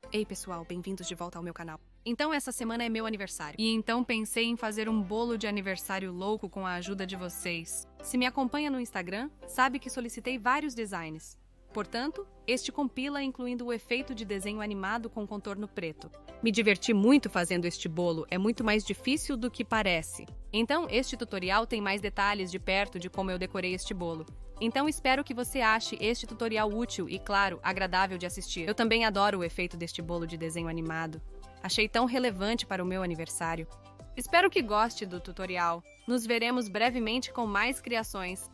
Ei pessoal, bem-vindos de volta ao meu canal. Então essa semana é meu aniversário. E então pensei em fazer um bolo de aniversário louco com a ajuda de vocês. Se me acompanha no Instagram, sabe que solicitei vários designs. Portanto, este compila incluindo o efeito de desenho animado com contorno preto. Me diverti muito fazendo este bolo, é muito mais difícil do que parece. Então, este tutorial tem mais detalhes de perto de como eu decorei este bolo. Então espero que você ache este tutorial útil e, claro, agradável de assistir. Eu também adoro o efeito deste bolo de desenho animado. Achei tão relevante para o meu aniversário. Espero que goste do tutorial. Nos veremos brevemente com mais criações.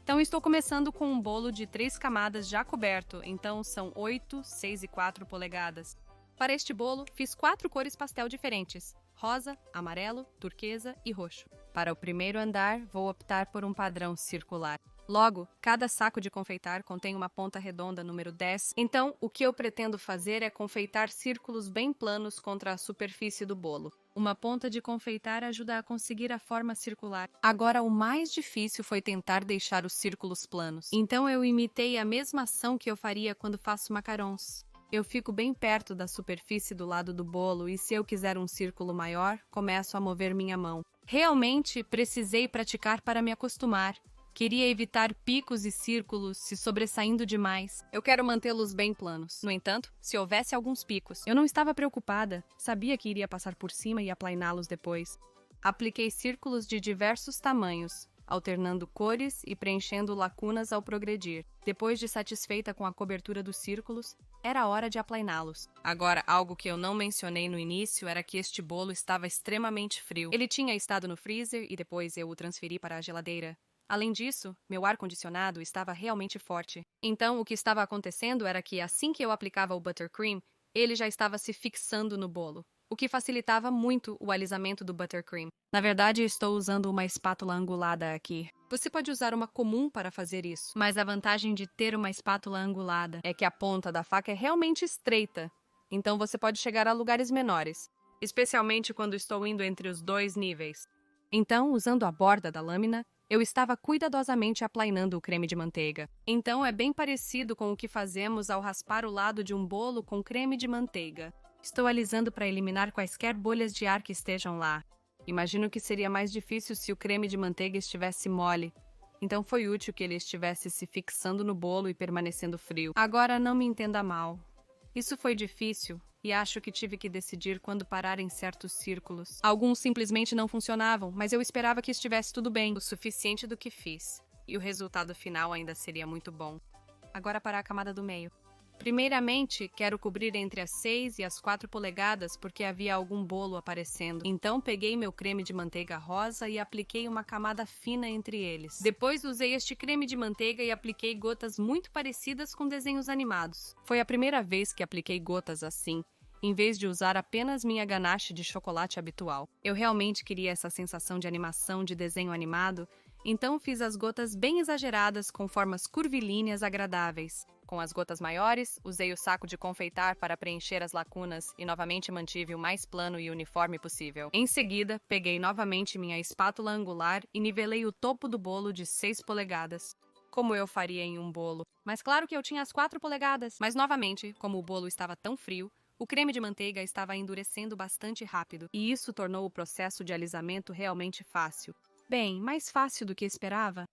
Então estou começando com um bolo de 3 camadas já coberto, então são 8, 6 e 4 polegadas. Para este bolo, fiz 4 cores pastel diferentes: rosa, amarelo, turquesa e roxo. Para o primeiro andar, vou optar por um padrão circular. Logo, cada saco de confeitar contém uma ponta redonda número 10, então o que eu pretendo fazer é confeitar círculos bem planos contra a superfície do bolo. Uma ponta de confeitar ajuda a conseguir a forma circular. Agora, o mais difícil foi tentar deixar os círculos planos. Então eu imitei a mesma ação que eu faria quando faço macarons. Eu fico bem perto da superfície do lado do bolo e se eu quiser um círculo maior, começo a mover minha mão. Realmente precisei praticar para me acostumar. Queria evitar picos e círculos se sobressaindo demais. Eu quero mantê-los bem planos. No entanto, se houvesse alguns picos, eu não estava preocupada. Sabia que iria passar por cima e aplainá-los depois. Apliquei círculos de diversos tamanhos, alternando cores e preenchendo lacunas ao progredir. Depois de satisfeita com a cobertura dos círculos, era hora de aplainá-los. Agora, algo que eu não mencionei no início era que este bolo estava extremamente frio. Ele tinha estado no freezer e depois eu o transferi para a geladeira. Além disso, meu ar-condicionado estava realmente forte. Então, o que estava acontecendo era que, assim que eu aplicava o buttercream, ele já estava se fixando no bolo, o que facilitava muito o alisamento do buttercream. Na verdade, estou usando uma espátula angulada aqui. Você pode usar uma comum para fazer isso, mas a vantagem de ter uma espátula angulada é que a ponta da faca é realmente estreita, então você pode chegar a lugares menores, especialmente quando estou indo entre os 2 níveis. Então, usando a borda da lâmina, eu estava cuidadosamente aplainando o creme de manteiga. Então é bem parecido com o que fazemos ao raspar o lado de um bolo com creme de manteiga. Estou alisando para eliminar quaisquer bolhas de ar que estejam lá. Imagino que seria mais difícil se o creme de manteiga estivesse mole. Então foi útil que ele estivesse se fixando no bolo e permanecendo frio. Agora não me entenda mal. Isso foi difícil. E acho que tive que decidir quando parar em certos círculos. Alguns simplesmente não funcionavam, mas eu esperava que estivesse tudo bem, o suficiente do que fiz. E o resultado final ainda seria muito bom. Agora para a camada do meio. Primeiramente, quero cobrir entre as 6 e as 4 polegadas porque havia algum bolo aparecendo. Então peguei meu creme de manteiga rosa e apliquei uma camada fina entre eles. Depois usei este creme de manteiga e apliquei gotas muito parecidas com desenhos animados. Foi a primeira vez que apliquei gotas assim, em vez de usar apenas minha ganache de chocolate habitual. Eu realmente queria essa sensação de animação de desenho animado, então fiz as gotas bem exageradas com formas curvilíneas agradáveis. Com as gotas maiores, usei o saco de confeitar para preencher as lacunas e novamente mantive o mais plano e uniforme possível. Em seguida, peguei novamente minha espátula angular e nivelei o topo do bolo de 6 polegadas. Como eu faria em um bolo. Mas claro que eu tinha as 4 polegadas. Mas novamente, como o bolo estava tão frio, o creme de manteiga estava endurecendo bastante rápido, e isso tornou o processo de alisamento realmente fácil. Bem, mais fácil do que esperava.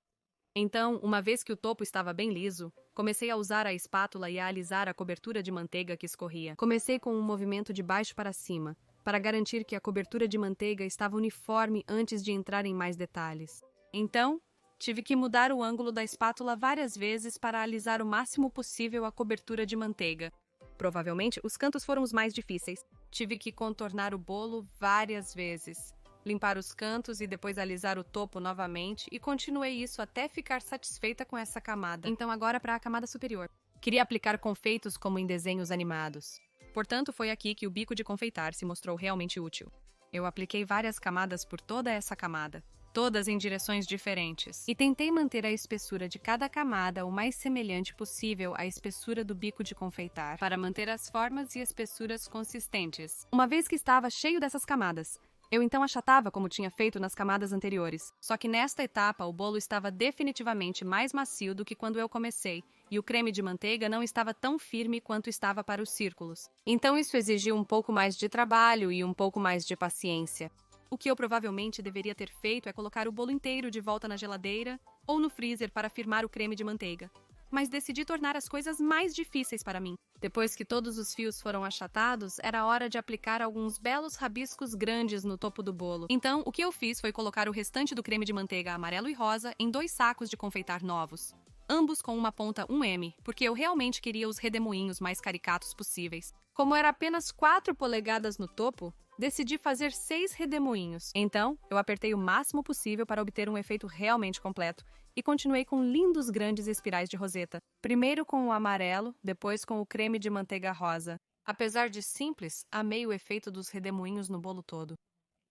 Então, uma vez que o topo estava bem liso, comecei a usar a espátula e a alisar a cobertura de manteiga que escorria. Comecei com um movimento de baixo para cima, para garantir que a cobertura de manteiga estava uniforme antes de entrar em mais detalhes. Então, tive que mudar o ângulo da espátula várias vezes para alisar o máximo possível a cobertura de manteiga. Provavelmente, os cantos foram os mais difíceis. Tive que contornar o bolo várias vezes, limpar os cantos e depois alisar o topo novamente, e continuei isso até ficar satisfeita com essa camada. Então agora para a camada superior. Queria aplicar confeitos como em desenhos animados. Portanto, foi aqui que o bico de confeitar se mostrou realmente útil. Eu apliquei várias camadas por toda essa camada, todas em direções diferentes, e tentei manter a espessura de cada camada o mais semelhante possível à espessura do bico de confeitar, para manter as formas e espessuras consistentes. Uma vez que estava cheio dessas camadas, eu então achatava como tinha feito nas camadas anteriores. Só que nesta etapa o bolo estava definitivamente mais macio do que quando eu comecei, e o creme de manteiga não estava tão firme quanto estava para os círculos. Então isso exigiu um pouco mais de trabalho e um pouco mais de paciência. O que eu provavelmente deveria ter feito é colocar o bolo inteiro de volta na geladeira ou no freezer para firmar o creme de manteiga. Mas decidi tornar as coisas mais difíceis para mim. Depois que todos os fios foram achatados, era hora de aplicar alguns belos rabiscos grandes no topo do bolo. Então, o que eu fiz foi colocar o restante do creme de manteiga amarelo e rosa em 2 sacos de confeitar novos, ambos com uma ponta 1mm, porque eu realmente queria os redemoinhos mais caricatos possíveis. Como era apenas 4 polegadas no topo, decidi fazer 6 redemoinhos. Então, eu apertei o máximo possível para obter um efeito realmente completo e continuei com lindos grandes espirais de roseta. Primeiro com o amarelo, depois com o creme de manteiga rosa. Apesar de simples, amei o efeito dos redemoinhos no bolo todo.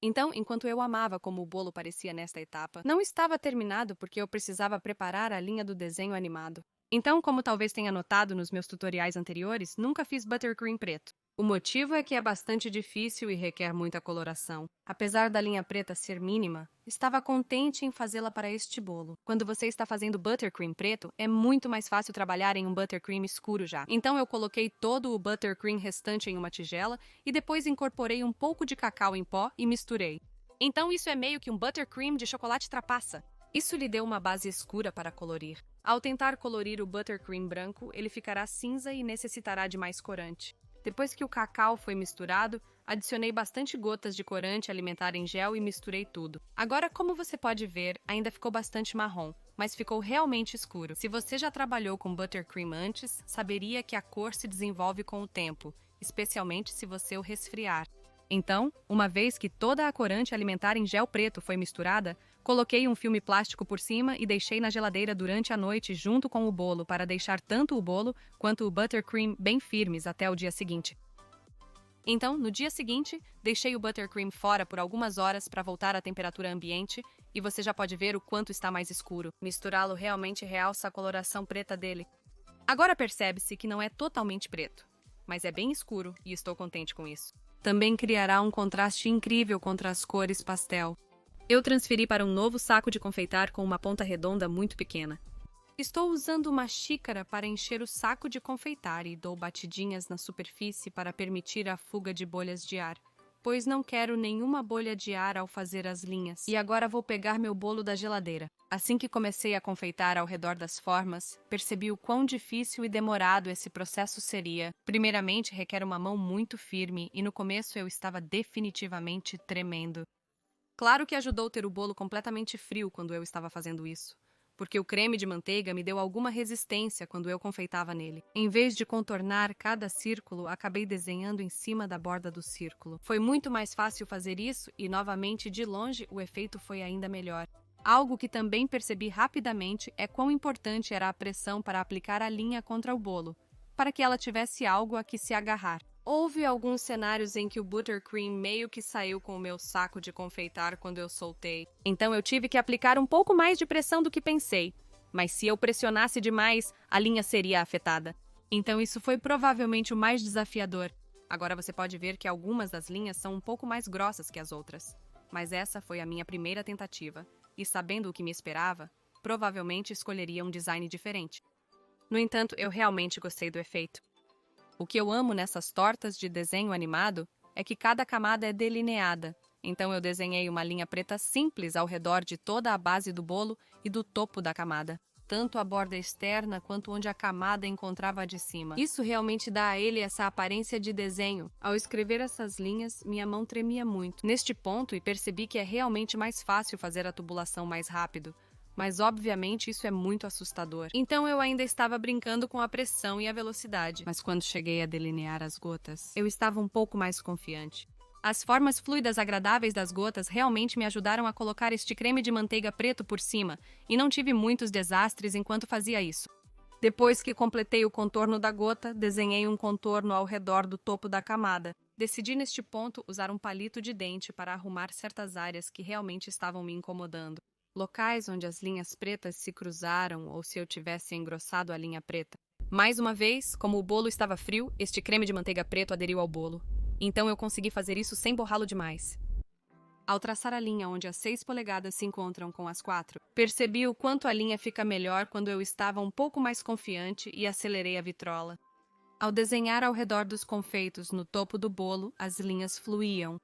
Então, enquanto eu amava como o bolo parecia nesta etapa, não estava terminado porque eu precisava preparar a linha do desenho animado. Então, como talvez tenha notado nos meus tutoriais anteriores, nunca fiz buttercream preto. O motivo é que é bastante difícil e requer muita coloração. Apesar da linha preta ser mínima, estava contente em fazê-la para este bolo. Quando você está fazendo buttercream preto, é muito mais fácil trabalhar em um buttercream escuro já. Então eu coloquei todo o buttercream restante em uma tigela e depois incorporei um pouco de cacau em pó e misturei. Então isso é meio que um buttercream de chocolate trapaça. Isso lhe deu uma base escura para colorir. Ao tentar colorir o buttercream branco, ele ficará cinza e necessitará de mais corante. Depois que o cacau foi misturado, adicionei bastante gotas de corante alimentar em gel e misturei tudo. Agora, como você pode ver, ainda ficou bastante marrom, mas ficou realmente escuro. Se você já trabalhou com buttercream antes, saberia que a cor se desenvolve com o tempo, especialmente se você o resfriar. Então, uma vez que toda a corante alimentar em gel preto foi misturada, coloquei um filme plástico por cima e deixei na geladeira durante a noite junto com o bolo para deixar tanto o bolo quanto o buttercream bem firmes até o dia seguinte. Então, no dia seguinte, deixei o buttercream fora por algumas horas para voltar à temperatura ambiente e você já pode ver o quanto está mais escuro. Misturá-lo realmente realça a coloração preta dele. Agora percebe-se que não é totalmente preto, mas é bem escuro e estou contente com isso. Também criará um contraste incrível contra as cores pastel. Eu transferi para um novo saco de confeitar com uma ponta redonda muito pequena. Estou usando uma xícara para encher o saco de confeitar e dou batidinhas na superfície para permitir a fuga de bolhas de ar, pois não quero nenhuma bolha de ar ao fazer as linhas. E agora vou pegar meu bolo da geladeira. Assim que comecei a confeitar ao redor das formas, percebi o quão difícil e demorado esse processo seria. Primeiramente, requer uma mão muito firme e no começo eu estava definitivamente tremendo. Claro que ajudou ter o bolo completamente frio quando eu estava fazendo isso, porque o creme de manteiga me deu alguma resistência quando eu confeitava nele. Em vez de contornar cada círculo, acabei desenhando em cima da borda do círculo. Foi muito mais fácil fazer isso e, novamente, de longe, o efeito foi ainda melhor. Algo que também percebi rapidamente é quão importante era a pressão para aplicar a linha contra o bolo, para que ela tivesse algo a que se agarrar. Houve alguns cenários em que o buttercream meio que saiu com o meu saco de confeitar quando eu soltei. Então eu tive que aplicar um pouco mais de pressão do que pensei. Mas se eu pressionasse demais, a linha seria afetada. Então isso foi provavelmente o mais desafiador. Agora você pode ver que algumas das linhas são um pouco mais grossas que as outras. Mas essa foi a minha primeira tentativa. E sabendo o que me esperava, provavelmente escolheria um design diferente. No entanto, eu realmente gostei do efeito. O que eu amo nessas tortas de desenho animado é que cada camada é delineada. Então eu desenhei uma linha preta simples ao redor de toda a base do bolo e do topo da camada, tanto a borda externa quanto onde a camada encontrava a de cima. Isso realmente dá a ele essa aparência de desenho. Ao escrever essas linhas, minha mão tremia muito. Neste ponto, e percebi que é realmente mais fácil fazer a tubulação mais rápido. Mas obviamente isso é muito assustador. Então eu ainda estava brincando com a pressão e a velocidade. Mas quando cheguei a delinear as gotas, eu estava um pouco mais confiante. As formas fluidas agradáveis das gotas realmente me ajudaram a colocar este creme de manteiga preto por cima, e não tive muitos desastres enquanto fazia isso. Depois que completei o contorno da gota, desenhei um contorno ao redor do topo da camada. Decidi neste ponto usar um palito de dente para arrumar certas áreas que realmente estavam me incomodando. Locais onde as linhas pretas se cruzaram ou se eu tivesse engrossado a linha preta. Mais uma vez, como o bolo estava frio, este creme de manteiga preto aderiu ao bolo. Então eu consegui fazer isso sem borrá-lo demais. Ao traçar a linha onde as 6 polegadas se encontram com as 4, percebi o quanto a linha fica melhor quando eu estava um pouco mais confiante e acelerei a vitrola. Ao desenhar ao redor dos confeitos no topo do bolo, as linhas fluíam.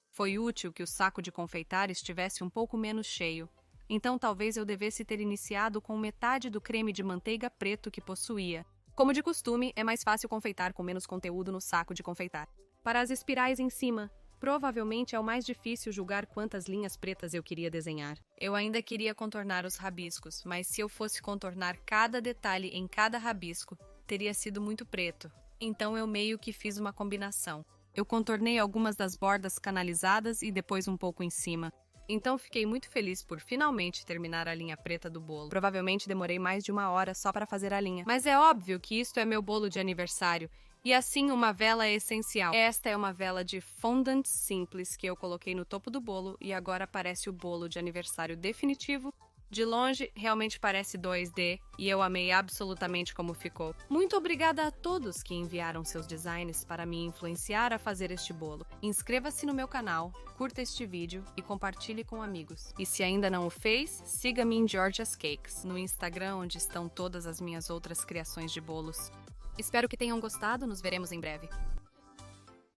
Foi útil que o saco de confeitar estivesse um pouco menos cheio, então talvez eu devesse ter iniciado com metade do creme de manteiga preto que possuía. Como de costume, é mais fácil confeitar com menos conteúdo no saco de confeitar. Para as espirais em cima, provavelmente é o mais difícil julgar quantas linhas pretas eu queria desenhar. Eu ainda queria contornar os rabiscos, mas se eu fosse contornar cada detalhe em cada rabisco, teria sido muito preto. Então eu meio que fiz uma combinação. Eu contornei algumas das bordas canalizadas e depois um pouco em cima. Então fiquei muito feliz por finalmente terminar a linha preta do bolo. Provavelmente demorei mais de 1 hora só para fazer a linha. Mas é óbvio que isto é meu bolo de aniversário. E assim, uma vela é essencial. Esta é uma vela de fondant simples que eu coloquei no topo do bolo e agora parece o bolo de aniversário definitivo. De longe, realmente parece 2D e eu amei absolutamente como ficou. Muito obrigada a todos que enviaram seus designs para me influenciar a fazer este bolo. Inscreva-se no meu canal, curta este vídeo e compartilhe com amigos. E se ainda não o fez, siga-me em Georgia's Cakes, no Instagram, onde estão todas as minhas outras criações de bolos. Espero que tenham gostado, nos veremos em breve.